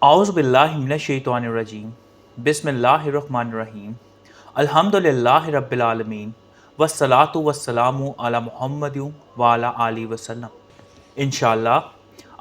اعوذ باللہ من الشیطان الرجیم بسم اللہ الرحمن الرحیم الحمدللہ رب العالمین والصلاة والسلام علی محمد وعلی آلہ وسلم۔ انشاءاللہ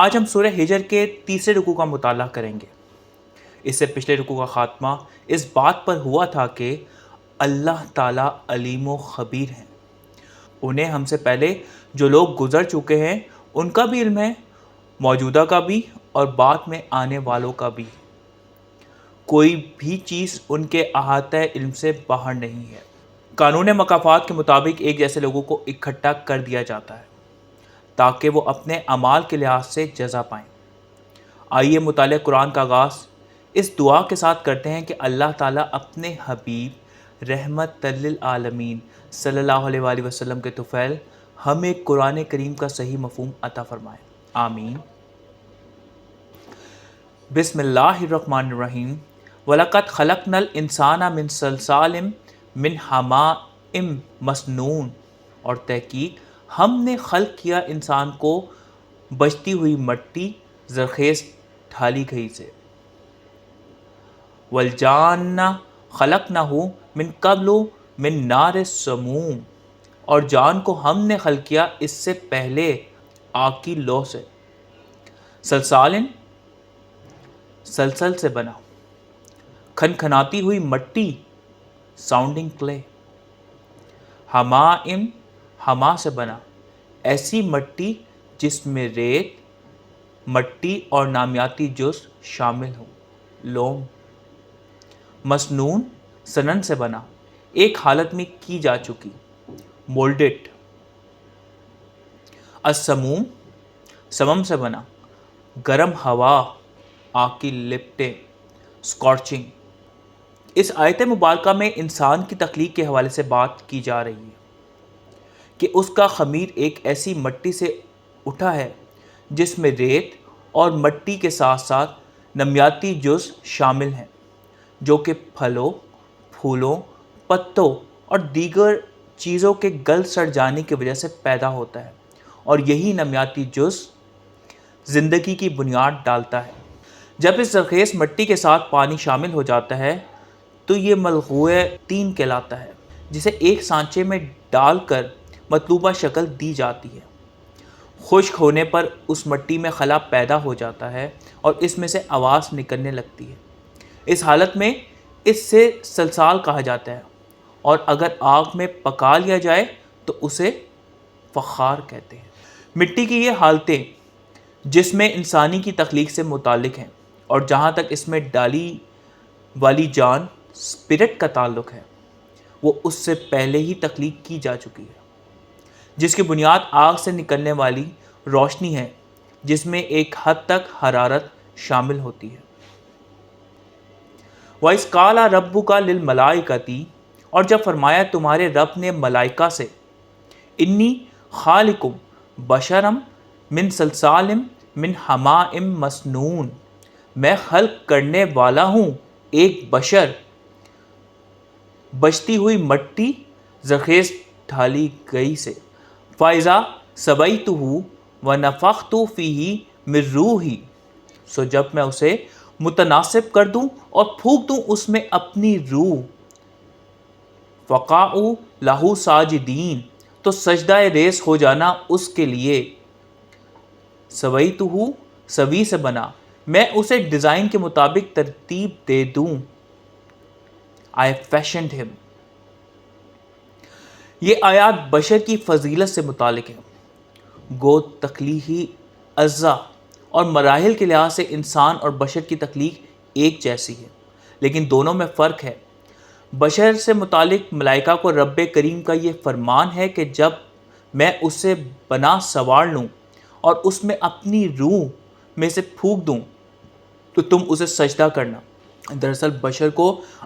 آج ہم سورہ ہجر کے تیسرے رکوع کا مطالعہ کریں گے۔ اس سے پچھلے رکوع کا خاتمہ اس بات پر ہوا تھا کہ اللہ تعالیٰ علیم و خبیر ہیں، انہیں ہم سے پہلے جو لوگ گزر چکے ہیں ان کا بھی علم ہے، موجودہ کا بھی اور بعد میں آنے والوں کا بھی۔ کوئی بھی چیز ان کے احاطہ علم سے باہر نہیں ہے۔ قانون مکافات کے مطابق ایک جیسے لوگوں کو اکٹھا کر دیا جاتا ہے تاکہ وہ اپنے اعمال کے لحاظ سے جزا پائیں۔ آئیے مطالعہ قرآن کا آغاز اس دعا کے ساتھ کرتے ہیں کہ اللہ تعالیٰ اپنے حبیب رحمت للعالمین صلی اللہ علیہ وآلہ وسلم کے طفیل ہمیں قرآن کریم کا صحیح مفہوم عطا فرمائے، آمین۔ بسم اللہ الرحمن الرحیم وَلَقَدْ خَلَقْنَا الْإِنسَانَ مِنْ صَلْصَالٍ مِنْ حَمَإٍ مَسْنُونٍ، اور تحقیق ہم نے خلق کیا انسان کو بجتی ہوئی مٹی زرخیز ڈھالی گئی سے۔ وَالْجَانَّ خَلَقْنَاهُ مِنْ قَبْلُ مِنْ نَارِ السَّمُومِ، اور جان کو ہم نے خلق کیا اس سے پہلے آگ کی لو سے۔ سلسالن سلسل سے بنا، کھنکھناتی ہوئی مٹی ساؤنڈنگ کلے۔ حمائم حما سے بنا، ایسی مٹی جس میں ریت، مٹی اور نامیاتی جزء شامل ہوں، لوم۔ مسنون سنن سے بنا، ایک حالت میں کی جا چکی، مولڈڈ۔ السموم سمم سے بنا، گرم ہوا، آگ کی لپٹیں، سکارچنگ۔ اس آیت مبارکہ میں انسان کی تخلیق کے حوالے سے بات کی جا رہی ہے کہ اس کا خمیر ایک ایسی مٹی سے اٹھا ہے جس میں ریت اور مٹی کے ساتھ ساتھ نمیاتی جزء شامل ہیں جو کہ پھلوں، پھولوں، پتوں اور دیگر چیزوں کے گل سڑ جانے کی وجہ سے پیدا ہوتا ہے، اور یہی نمیاتی جزء زندگی کی بنیاد ڈالتا ہے۔ جب اس زرخیز مٹی کے ساتھ پانی شامل ہو جاتا ہے تو یہ ملغوع طین کہلاتا ہے، جسے ایک سانچے میں ڈال کر مطلوبہ شکل دی جاتی ہے۔ خشک ہونے پر اس مٹی میں خلا پیدا ہو جاتا ہے اور اس میں سے آواز نکلنے لگتی ہے۔ اس حالت میں اس سے سلسال کہا جاتا ہے، اور اگر آگ میں پکا لیا جائے تو اسے فخار کہتے ہیں۔ مٹی کی یہ حالتیں جس میں انسانی کی تخلیق سے متعلق ہیں، اور جہاں تک اس میں ڈالی والی جان اسپرٹ کا تعلق ہے، وہ اس سے پہلے ہی تخلیق کی جا چکی ہے، جس کی بنیاد آگ سے نکلنے والی روشنی ہے جس میں ایک حد تک حرارت شامل ہوتی ہے۔ وَإِذْ قَالَ رَبُّكَ لِلْمَلَائِكَةِ، اور جب فرمایا تمہارے رب نے ملائکہ سے، انی خالقم بشرم من صلصال من حماء مسنون، میں خلق کرنے والا ہوں ایک بشر بجتی ہوئی مٹی زرخیز ڈھالی گئی سے۔ فَإِذَا سَوَيْتُهُ وَنَفَخْتُ فِيهِ مِن رُوحِي، سو جب میں اسے متناسب کر دوں اور پھونک دوں اس میں اپنی روح، فَقَعُوا لَهُ سَاجِدِينَ، تو سجدہ ریز ہو جانا اس کے لیے۔ سَوَيْتُهُ سوی سے بنا، میں اسے ڈیزائن کے مطابق ترتیب دے دوں، I fashioned him۔ یہ آیات بشر کی فضیلت سے متعلق ہیں۔ گو تخلیقی اجزاء اور مراحل کے لحاظ سے انسان اور بشر کی تخلیق ایک جیسی ہے، لیکن دونوں میں فرق ہے۔ بشر سے متعلق ملائکہ کو رب کریم کا یہ فرمان ہے کہ جب میں اسے بنا سنوار لوں اور اس میں اپنی روح میں سے پھونک دوں تو تم اسے سجدہ کرنا۔ دراصل بشر کو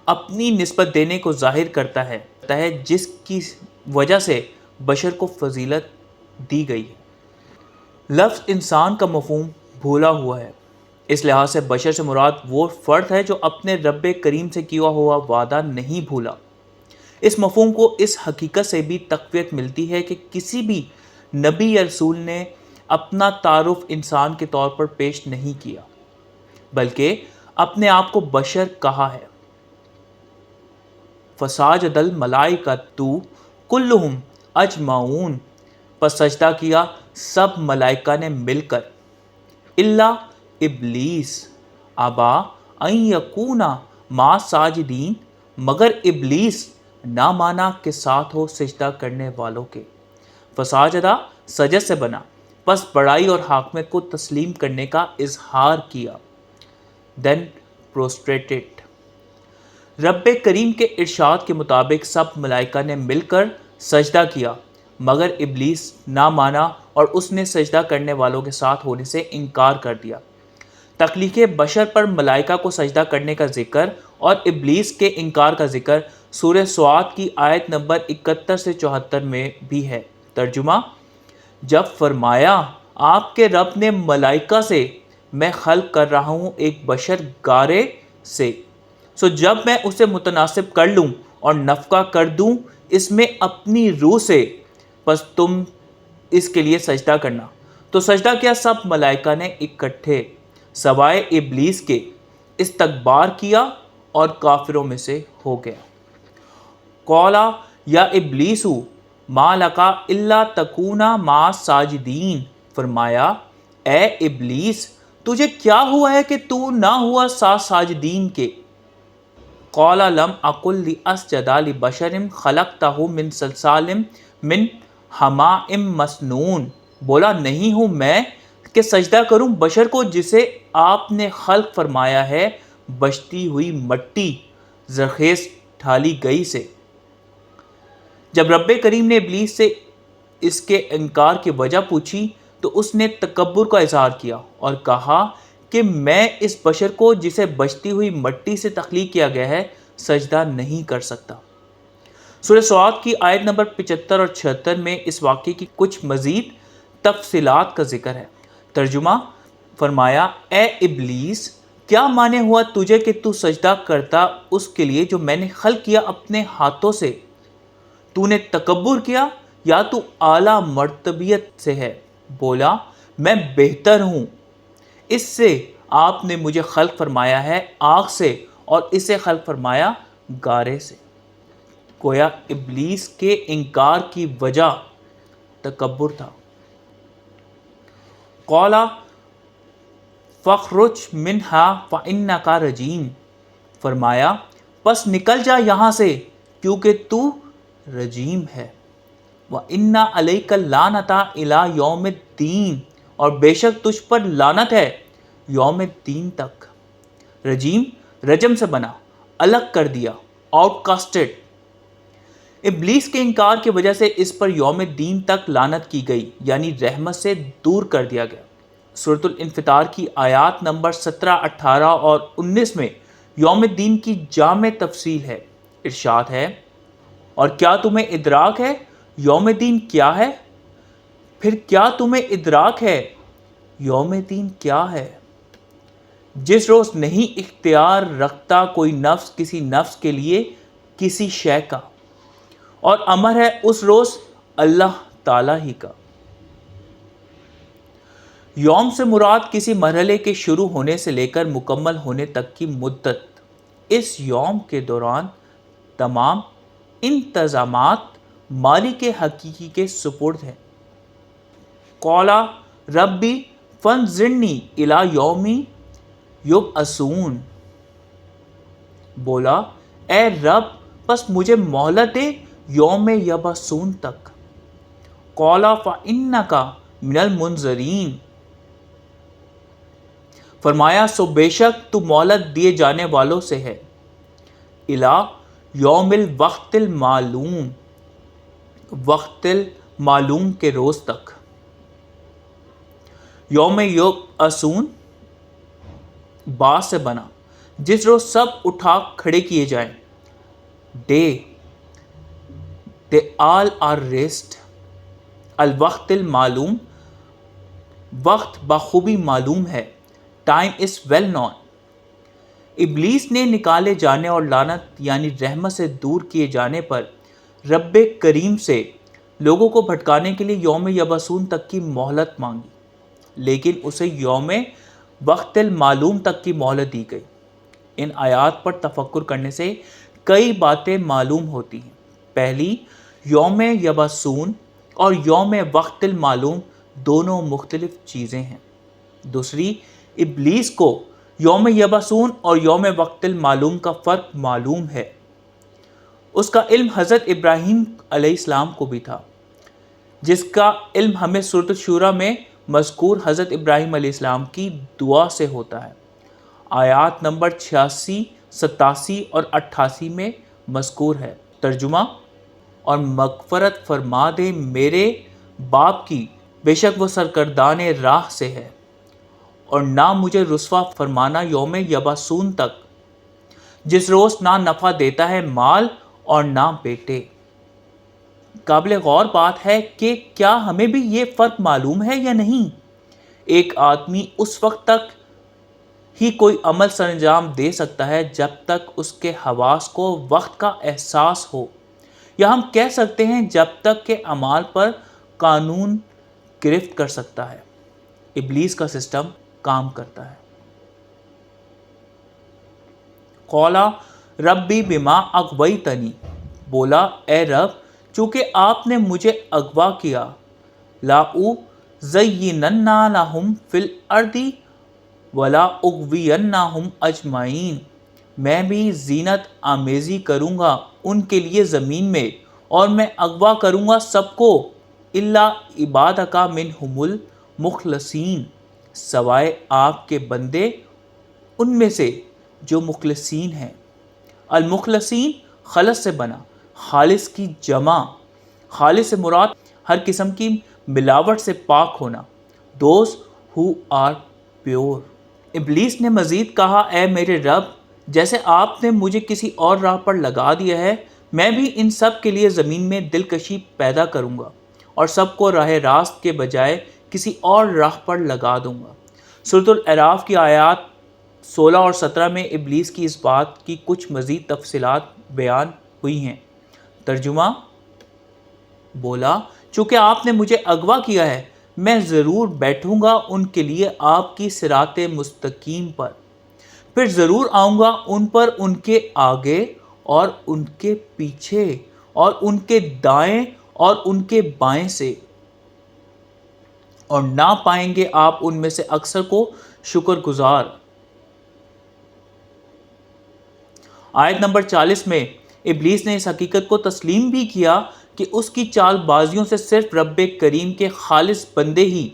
اپنی نسبت دینے کو ظاہر کرتا ہے جس کی وجہ سے بشر کو فضیلت دی گئی ہے۔ لفظ انسان کا مفہوم بھولا ہوا ہے، اس لحاظ سے بشر سے مراد وہ فرد ہے جو اپنے رب کریم سے کیا ہوا وعدہ نہیں بھولا۔ اس مفہوم کو اس حقیقت سے بھی تقویت ملتی ہے کہ کسی بھی نبی یا رسول نے اپنا تعارف انسان کے طور پر پیش نہیں کیا، بلکہ اپنے آپ کو بشر کہا ہے۔ فساجد الملائکۃ کلہم اجمعون، پس سجدہ کیا سب ملائکہ نے مل کر، الا ابلیس ابا ان یکون مع ساجدین، مگر ابلیس نہ مانا کہ ساتھ ہو سجدہ کرنے والوں کے۔ فساجدہ سجد سے بنا، پس بڑائی اور حاکمیت کو تسلیم کرنے کا اظہار کیا۔ دین پروسٹریٹڈ، رب کریم کے ارشاد کے مطابق سب ملائکہ نے مل کر سجدہ کیا، مگر ابلیس نہ مانا اور اس نے سجدہ کرنے والوں کے ساتھ ہونے سے انکار کر دیا۔ تخلیق بشر پر ملائکہ کو سجدہ کرنے کا ذکر اور ابلیس کے انکار کا ذکر سورہ سواد کی آیت نمبر 71 سے 74 میں بھی ہے۔ ترجمہ: جب فرمایا آپ کے رب نے ملائکہ سے میں خلق کر رہا ہوں ایک بشر گارے سے، سو جب میں اسے متناسب کر لوں اور نفخہ کر دوں اس میں اپنی روح سے، پس تم اس کے لیے سجدہ کرنا۔ تو سجدہ کیا سب ملائکہ نے اکٹھے سوائے ابلیس کے، استکبار کیا اور کافروں میں سے ہو گیا۔ قولا یا ابلیس ما لکا الا تکونا مع ساجدین، فرمایا اے ابلیس تجھے کیا ہوا ہے کہ تو نہ ہوا ساتھ ساجدین کے۔ قال لم اقل لاسجد لبشر خلقتہ من صلصال من حماء مسنون، بولا نہیں ہوں میں کہ سجدہ کروں بشر کو جسے آپ نے خلق فرمایا ہے بچتی ہوئی مٹی زرخیز ڈھالی گئی سے۔ جب رب کریم نے ابلیس سے اس کے انکار کی وجہ پوچھی تو اس نے تکبر کا اظہار کیا اور کہا کہ میں اس بشر کو جسے بچتی ہوئی مٹی سے تخلیق کیا گیا ہے سجدہ نہیں کر سکتا۔ سورہ سواد کی آیت نمبر 75 اور 76 میں اس واقعے کی کچھ مزید تفصیلات کا ذکر ہے۔ ترجمہ: فرمایا اے ابلیس کیا مانے ہوا تجھے کہ تو سجدہ کرتا اس کے لیے جو میں نے خلق کیا اپنے ہاتھوں سے؟ تو نے تکبر کیا یا تو اعلیٰ مرتبیت سے ہے؟ بولا میں بہتر ہوں اس سے، آپ نے مجھے خلق فرمایا ہے آگ سے اور اسے خلق فرمایا گارے سے۔ گویا ابلیس کے انکار کی وجہ تکبر تھا۔ قولا فاخرج منہا فانک رجیم، فرمایا پس نکل جا یہاں سے کیونکہ تو رجیم ہے۔ وَإِنَّ عَلَيْكَ اللَّعْنَةَ إِلَىٰ يَوْمِ الدِّينِ، اور بے شک تجھ پر لعنت ہے یوم الدین تک۔ رجیم رجم سے بنا، الگ کر دیا، آؤٹ کاسٹڈ۔ ابلیس کے انکار کی وجہ سے اس پر یوم الدین تک لعنت کی گئی، یعنی رحمت سے دور کر دیا گیا۔ سورۃ الانفطار کی آیات نمبر 17، 18 اور 19 میں یوم الدین کی جامع تفصیل ہے۔ ارشاد ہے اور کیا تمہیں ادراک ہے یوم دین کیا ہے؟ پھر کیا تمہیں ادراک ہے یوم دین کیا ہے؟ جس روز نہیں اختیار رکھتا کوئی نفس کسی نفس کے لیے کسی شے کا، اور امر ہے اس روز اللہ تعالیٰ ہی کا۔ یوم سے مراد کسی مرحلے کے شروع ہونے سے لے کر مکمل ہونے تک کی مدت۔ اس یوم کے دوران تمام انتظامات مالک حقیقی کے سپرد ہیں۔ قولا ربی فانظرنی الی یوم یبعثون، بولا اے رب پس مجھے مہلت دے یوم یبعثون تک۔ قولا فانک من المنظرین، فرمایا سو بے شک تو مہلت دیے جانے والوں سے ہے، الی یوم الوقت المعلوم، وقت المعلوم کے روز تک۔ یوم یبعثون بعث سے بنا، جس روز سب اٹھا کھڑے کیے جائیں۔ ڈے دے آل آر ریسٹ، الوقت المعلوم، وقت بخوبی معلوم ہے، ٹائم از ویل نون۔ ابلیس نے نکالے جانے اور لعنت یعنی رحمت سے دور کیے جانے پر رب کریم سے لوگوں کو بھٹکانے کے لیے یوم یبعثون تک کی مہلت مانگی، لیکن اسے یوم وقت معلوم تک کی مہلت دی گئی۔ ان آیات پر تفکر کرنے سے کئی باتیں معلوم ہوتی ہیں۔ پہلی، یوم یبعثون اور یوم وقت معلوم دونوں مختلف چیزیں ہیں۔ دوسری، ابلیس کو یوم یبعثون اور یوم وقت معلوم کا فرق معلوم ہے۔ اس کا علم حضرت ابراہیم علیہ السلام کو بھی تھا، جس کا علم ہمیں سورۃ الشورى میں مذکور حضرت ابراہیم علیہ السلام کی دعا سے ہوتا ہے۔ آیات نمبر 86، 87 اور 88 میں مذکور ہے۔ ترجمہ: اور مغفرت فرما دے میرے باپ کی، بے شک وہ سرگردان راہ سے ہے، اور نہ مجھے رسوا فرمانا یوم یبعثون تک، جس روز نہ نفع دیتا ہے مال اور نہ بیٹے۔ قابل غور بات ہے کہ کیا ہمیں بھی یہ فرق معلوم ہے یا نہیں؟ ایک آدمی اس وقت تک ہی کوئی عمل سر انجام دے سکتا ہے جب تک اس کے حواس کو وقت کا احساس ہو، یا ہم کہہ سکتے ہیں جب تک کہ اعمال پر قانون گرفت کر سکتا ہے۔ ابلیس کا سسٹم کام کرتا ہے۔ قولا ربی بما اغویتنی، بولا اے رب چونکہ آپ نے مجھے اغوا کیا، لأزینن لہم فی الارض ولاغوینہم اجمعین، میں بھی زینت آمیزی کروں گا ان کے لیے زمین میں، اور میں اغوا کروں گا سب کو، الا عبادک منہم المخلصین، سوائے آپ کے بندے ان میں سے جو مخلصین ہیں۔ المخلصین خلص سے بنا، خالص کی جمع۔ خالص سے مراد ہر قسم کی ملاوٹ سے پاک ہونا۔ Those who are pure۔ ابلیس نے مزید کہا، اے میرے رب، جیسے آپ نے مجھے کسی اور راہ پر لگا دیا ہے، میں بھی ان سب کے لیے زمین میں دلکشی پیدا کروں گا اور سب کو راہ راست کے بجائے کسی اور راہ پر لگا دوں گا۔ سورۃ الاعراف کی آیات 16 اور 17 میں ابلیس کی اس بات کی کچھ مزید تفصیلات بیان ہوئی ہیں۔ ترجمہ: بولا چونکہ آپ نے مجھے اغوا کیا ہے، میں ضرور بیٹھوں گا ان کے لیے آپ کی صراط مستقیم پر، پھر ضرور آؤں گا ان پر ان کے آگے اور ان کے پیچھے اور ان کے دائیں اور ان کے بائیں سے، اور نہ پائیں گے آپ ان میں سے اکثر کو شکر گزار۔ آیت نمبر 40 میں ابلیس نے اس حقیقت کو تسلیم بھی کیا کہ اس کی چال بازیوں سے صرف رب کریم کے خالص بندے ہی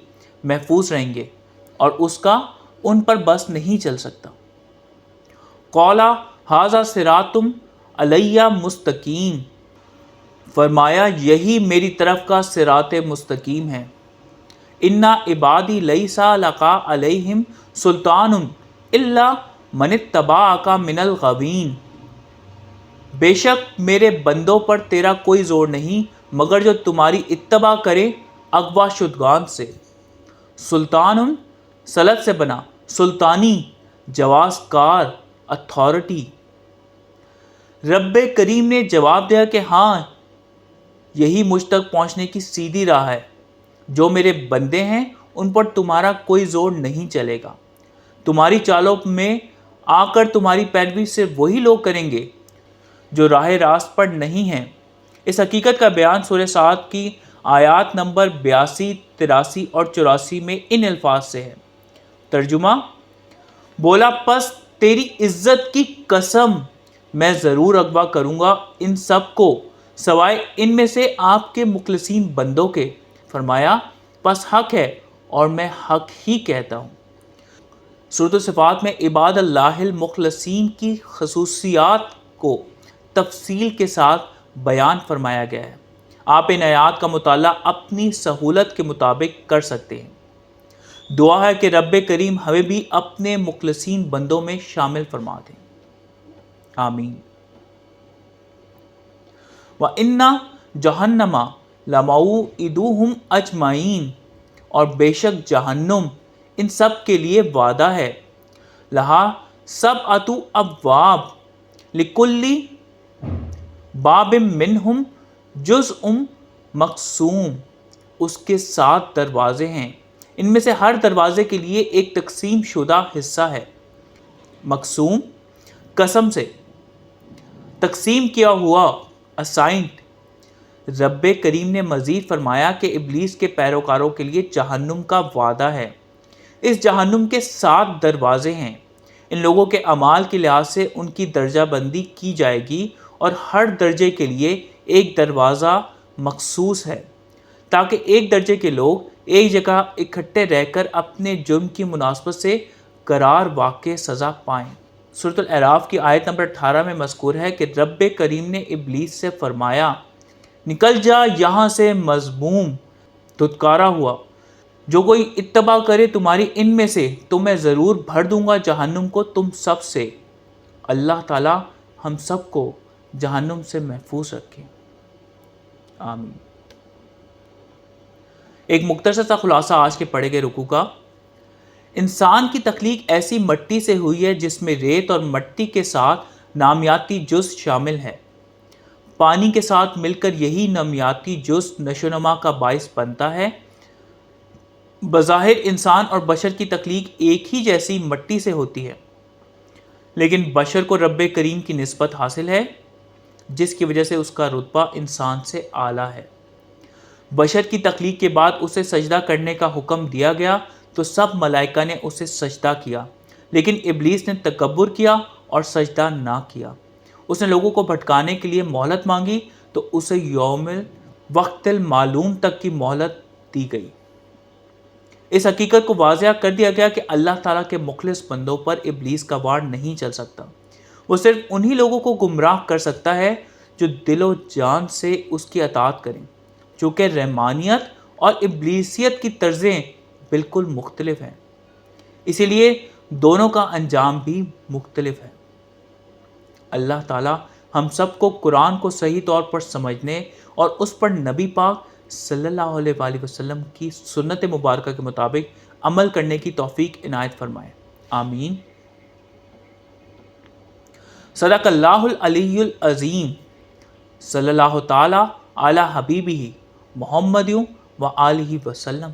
محفوظ رہیں گے، اور اس کا ان پر بس نہیں چل سکتا۔ قولا ھذا صراط علیہ مستقیم، فرمایا یہی میری طرف کا صراط مستقیم ہے۔ ان عبادی لیس لک علیہم سلطان الا من اتبعک من الغاوین، بے شک میرے بندوں پر تیرا کوئی زور نہیں مگر جو تمہاری اتباع کرے اغوا شدگان سے۔ سلطان سلط سے بنا، سلطانی جواز کار، اتھارٹی۔ رب کریم نے جواب دیا کہ ہاں، یہی مجھ تک پہنچنے کی سیدھی راہ ہے۔ جو میرے بندے ہیں ان پر تمہارا کوئی زور نہیں چلے گا۔ تمہاری چالوں میں آ کر تمہاری پیروی سے وہی لوگ کریں گے جو راہ راست پر نہیں ہیں۔ اس حقیقت کا بیان سورہ صاد کی آیات نمبر 82، 83 اور 84 میں ان الفاظ سے ہے۔ ترجمہ: بولا پس تیری عزت کی قسم میں ضرور اغوا کروں گا ان سب کو سوائے ان میں سے آپ کے مخلصین بندوں کے۔ فرمایا پس حق ہے اور میں حق ہی کہتا ہوں۔ سورۃ الصفات میں عباد اللہ المخلصین کی خصوصیات کو تفصیل کے ساتھ بیان فرمایا گیا ہے۔ آپ ان آیات کا مطالعہ اپنی سہولت کے مطابق کر سکتے ہیں۔ دعا ہے کہ رب کریم ہمیں بھی اپنے مخلصین بندوں میں شامل فرما دیں۔ آمین۔ وَإِنَّ جَهَنَّمَ لَمَوْعِدُهُمْ أَجْمَعِينَ، اور بے شک جہنم ان سب کے لیے وعدہ ہے۔ لَهَا سَبْعَةُ أَبْوَابٍ لِكُلِّ بَابٍ مِّنْهُمْ جُزْءٌ مَقْسُومٌ، اس کے 7 دروازے ہیں، ان میں سے ہر دروازے کے لیے ایک تقسیم شدہ حصہ ہے، مقسوم، قسم سے تقسیم کیا ہوا، اسائنڈ۔ رب کریم نے مزید فرمایا کہ ابلیس کے پیروکاروں کے لیے جہنم کا وعدہ ہے۔ اس جہنم کے 7 دروازے ہیں۔ ان لوگوں کے اعمال کے لحاظ سے ان کی درجہ بندی کی جائے گی اور ہر درجے کے لیے ایک دروازہ مخصوص ہے، تاکہ ایک درجے کے لوگ ایک جگہ اکٹھے رہ کر اپنے جرم کی مناسبت سے قرار واقع سزا پائیں۔ سورۃ الاعراف کی آیت نمبر 18 میں مذکور ہے کہ رب کریم نے ابلیس سے فرمایا، نکل جا یہاں سے مذموم، دھتکارا ہوا، جو کوئی اتباع کرے تمہاری ان میں سے تو میں ضرور بھر دوں گا جہنم کو تم سب سے۔ اللہ تعالی ہم سب کو جہنم سے محفوظ رکھے، آمین۔ ایک مختصر سا خلاصہ آج کے پڑھے گئے رکوع کا۔ انسان کی تخلیق ایسی مٹی سے ہوئی ہے جس میں ریت اور مٹی کے ساتھ نامیاتی جزء شامل ہے۔ پانی کے ساتھ مل کر یہی نامیاتی جزء نشو و نما کا باعث بنتا ہے۔ بظاہر انسان اور بشر کی تخلیق ایک ہی جیسی مٹی سے ہوتی ہے، لیکن بشر کو رب کریم کی نسبت حاصل ہے، جس کی وجہ سے اس کا رتبہ انسان سے اعلیٰ ہے۔ بشر کی تخلیق کے بعد اسے سجدہ کرنے کا حکم دیا گیا تو سب ملائکہ نے اسے سجدہ کیا، لیکن ابلیس نے تکبر کیا اور سجدہ نہ کیا۔ اس نے لوگوں کو بھٹکانے کے لیے مہلت مانگی تو اسے یوم وقت المعلوم تک کی مہلت دی گئی۔ اس حقیقت کو واضح کر دیا گیا کہ اللہ تعالیٰ کے مخلص بندوں پر ابلیس کا وار نہیں چل سکتا۔ وہ صرف انہی لوگوں کو گمراہ کر سکتا ہے جو دل و جان سے اس کی اطاعت کریں، چونکہ رحمانیت اور ابلیسیت کی طرزیں بالکل مختلف ہیں، اسی لیے دونوں کا انجام بھی مختلف ہے۔ اللہ تعالیٰ ہم سب کو قرآن کو صحیح طور پر سمجھنے اور اس پر نبی پاک صلی اللہ علیہ وآلہ وسلم کی سنت مبارکہ کے مطابق عمل کرنے کی توفیق عنایت فرمائے، آمین۔ صدق اللہ العلی العظیم، صلی اللہ تعالی علی حبیبہ محمد و آلہ وسلم۔